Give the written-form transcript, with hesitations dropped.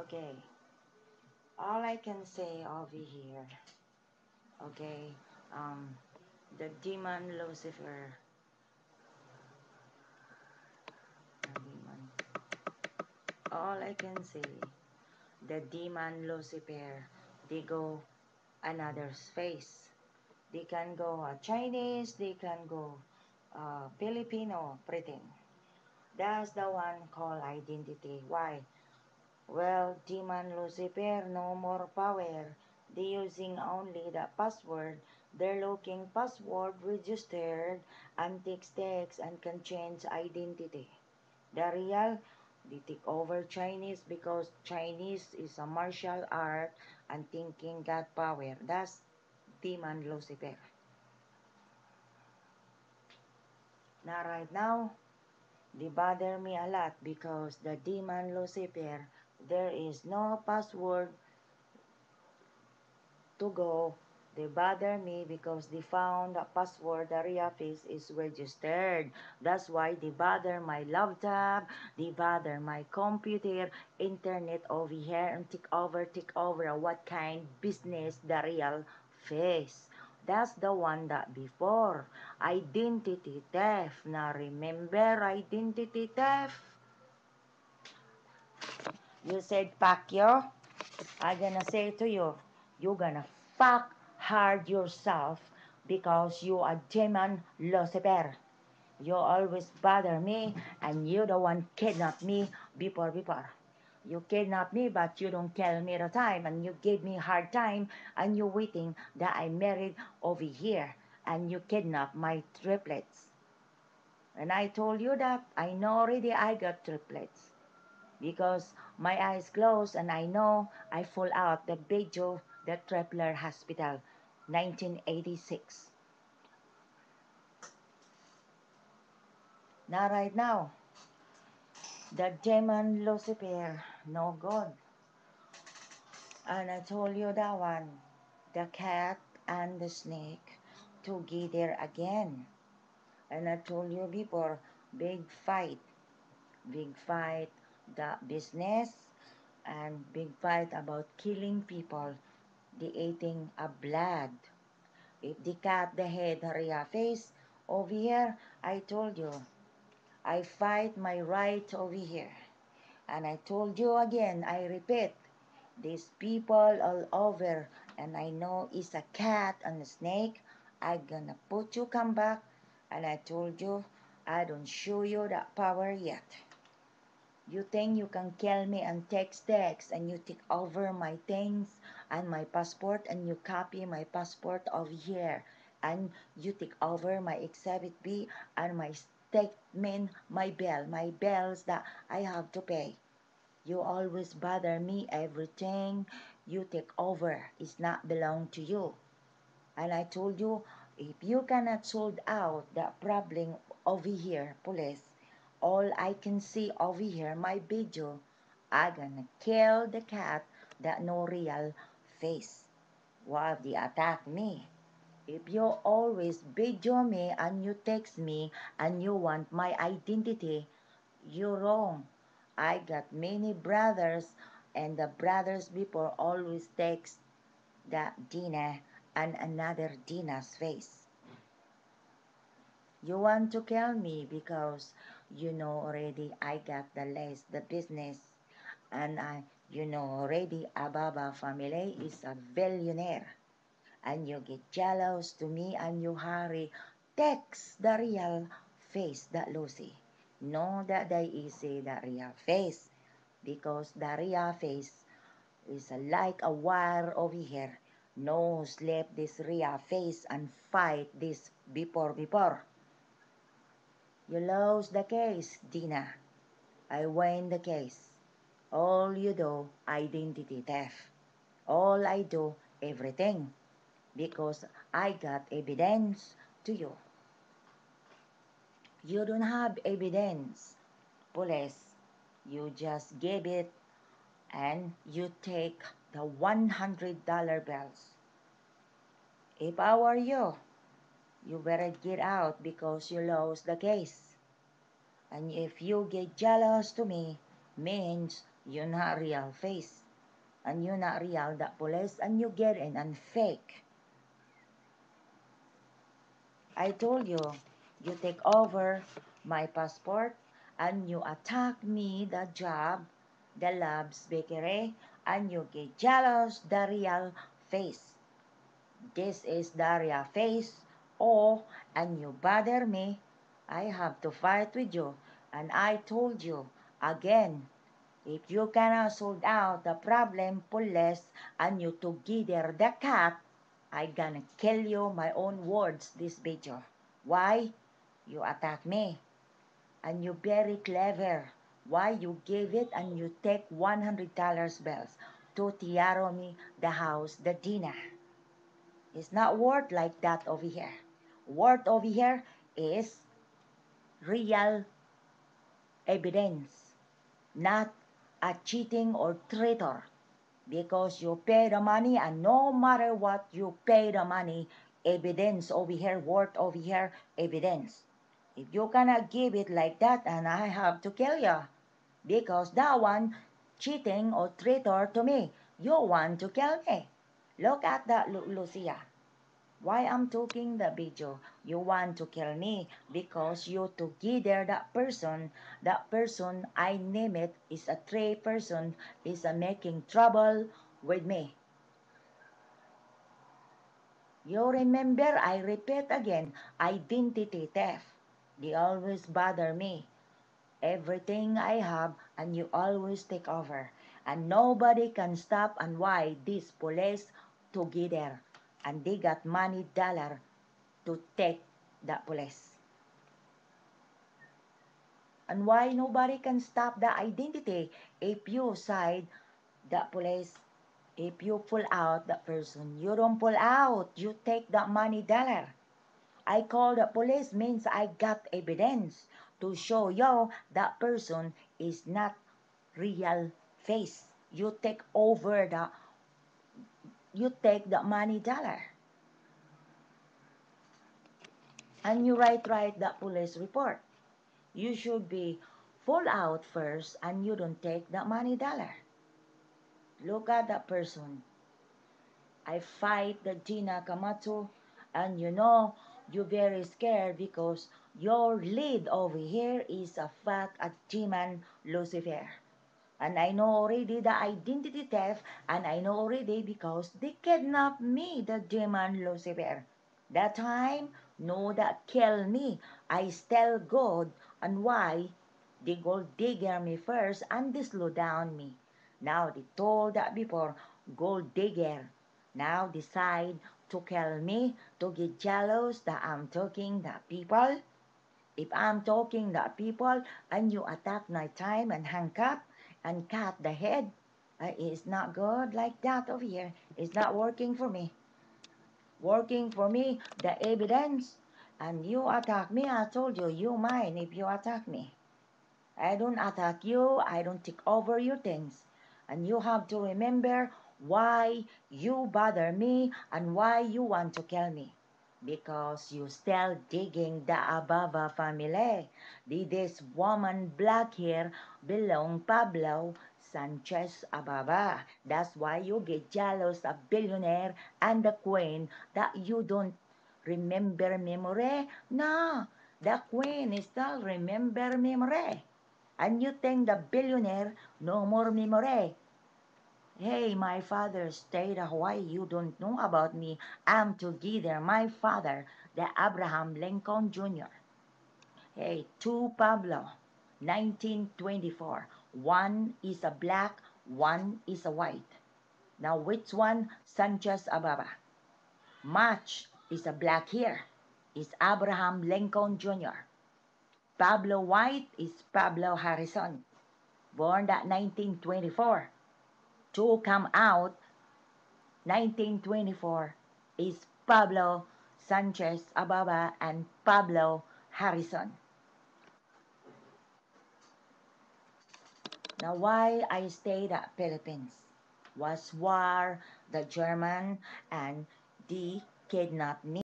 Okay, all I can say over here, okay, um, the demon Lucifer, the demon, all I can say, the demon Lucifer, they go another space. They can go Chinese, they can go Filipino, pretend. That's the one called identity. Why? Well, demon Lucifer, no more power. They using only the password. They're looking password registered and text and can change identity. The real, they take over Chinese because Chinese is a martial art and thinking got power. That's demon Lucifer. Now right now, they bother me a lot because the demon Lucifer, there is no password to go. They bother me because they found the password, the RiaFace is registered. That's why they bother my laptop, they bother my computer, internet over here, and take over what kind business the real face. That's the one that before. Identity theft. Now remember identity theft? You said Pacquiao? I'm gonna say to you, you're gonna fuck hard yourself because you are demon Lucifer. You always bother me and you the one kidnap me before. You kidnap me but you don't tell me the time and you give me hard time and you waiting that I married over here and you kidnap my triplets. And I told you that I know already I got triplets because my eyes closed and I know I fall out the Bejo, the Trepler Hospital, 1986. Now right now, the demon Lucifer, no good. And I told you that one, the cat and the snake together again. And I told you before, big fight, the business, and big fight about killing people, the eating of blood. If they cut the head area face over here, I told you, I fight my right over here. And I told you again, I repeat, these people all over, and I know it's a cat and a snake, I gonna put you come back, and I told you, I don't show you that power yet. You think you can kill me and text, and you take over my things and my passport and you copy my passport over here and you take over my exhibit B and my statement, my bills that I have to pay. You always bother me, everything you take over is not belong to you. And I told you, if you cannot sort out the problem over here, police, all I can see over here, my video, I gonna kill the cat that no real face while they attack me. If you always video me and you text me and you want my identity, you're wrong. I got many brothers and the brothers before always text that Dina and another Dina's face. You want to kill me because you know already I got the business, and you know already Ababa family is a billionaire, and you get jealous to me and you hurry text the real face that Lucy. Know that they is the real face because the real face is like a wire over here. No sleep this real face and fight this before. You lose the case, Dina. I win the case. All you do, identity theft. All I do, everything. Because I got evidence to you. You don't have evidence, police. You just give it and you take the $100 bills. If I were you, you better get out because you lost the case. And if you get jealous to me, means You're not real face. And you're not real the police and you get in and fake. I told you, you take over my passport and you attack me the job, the labs bakery, and you get jealous the real face. This is the real face. Oh, and you bother me. I have to fight with you. And I told you again, if you cannot sort out the problem, police, and you together the cat, I gonna kill you my own words this video. Why? You attack me. And you very clever. Why you give it and you take $100 bills to tiaro me the house, the dinner. It's not worth like that over here. Worth over here is real evidence, not a cheating or traitor. Because you pay the money and no matter what you pay the money, evidence over here, worth over here, evidence. If you cannot give it like that, and I have to kill you because that one cheating or traitor to me, you want to kill me. Look at that, Lucia. Why I'm talking the video? You want to kill me because you together that person I name it is a stray person is making trouble with me. You remember, I repeat again, identity theft. They always bother me. Everything I have and you always take over. And nobody can stop and why this police together. And they got money dollar to take the police. And why nobody can stop the identity if you side the police, if you pull out the person. You don't pull out, you take the money dollar. I call the police means I got evidence to show you that person is not real face. You take the money dollar. And you write the police report. You should be full out first and you don't take the money dollar. Look at that person. I fight the Gina Kamato and you're very scared because your lead over here is a fat a demon Lucifer. And I know already the identity theft and I know already because they kidnapped me, the demon Lucifer. That time, no that kill me. I still good and why? They gold digger me first and they slow down me. Now they told that before, gold digger. Now decide to kill me, to get jealous that I'm talking that people. If I'm talking that people and you attack my time and handcuff and cut the head, it's not good like that over here. It's not working for me. Working for me, the evidence. And you attack me, I told you, you mine if you attack me. I don't attack you, I don't take over your things. And you have to remember why you bother me and why you want to kill me. Because you still digging the Ababa family. Did this woman black hair belong Pablo Sanchez Ababa? That's why you get jealous of billionaire and the queen that you don't remember memory. No, the queen is still remember memory. And you think the billionaire no more memory. Hey, my father stayed in Hawaii. You don't know about me. I'm together. My father, the Abraham Lincoln Jr. Hey, two Pablo, 1924. One is a black, one is a white. Now, which one? Sanchez Ababa. Match is a black here. Is Abraham Lincoln Jr. Pablo White is Pablo Harrison, born that 1924. To come out 1924 is Pablo Sanchez Ababa and Pablo Harrison. Now why I stayed at Philippines was war, the German and the kidnapped me.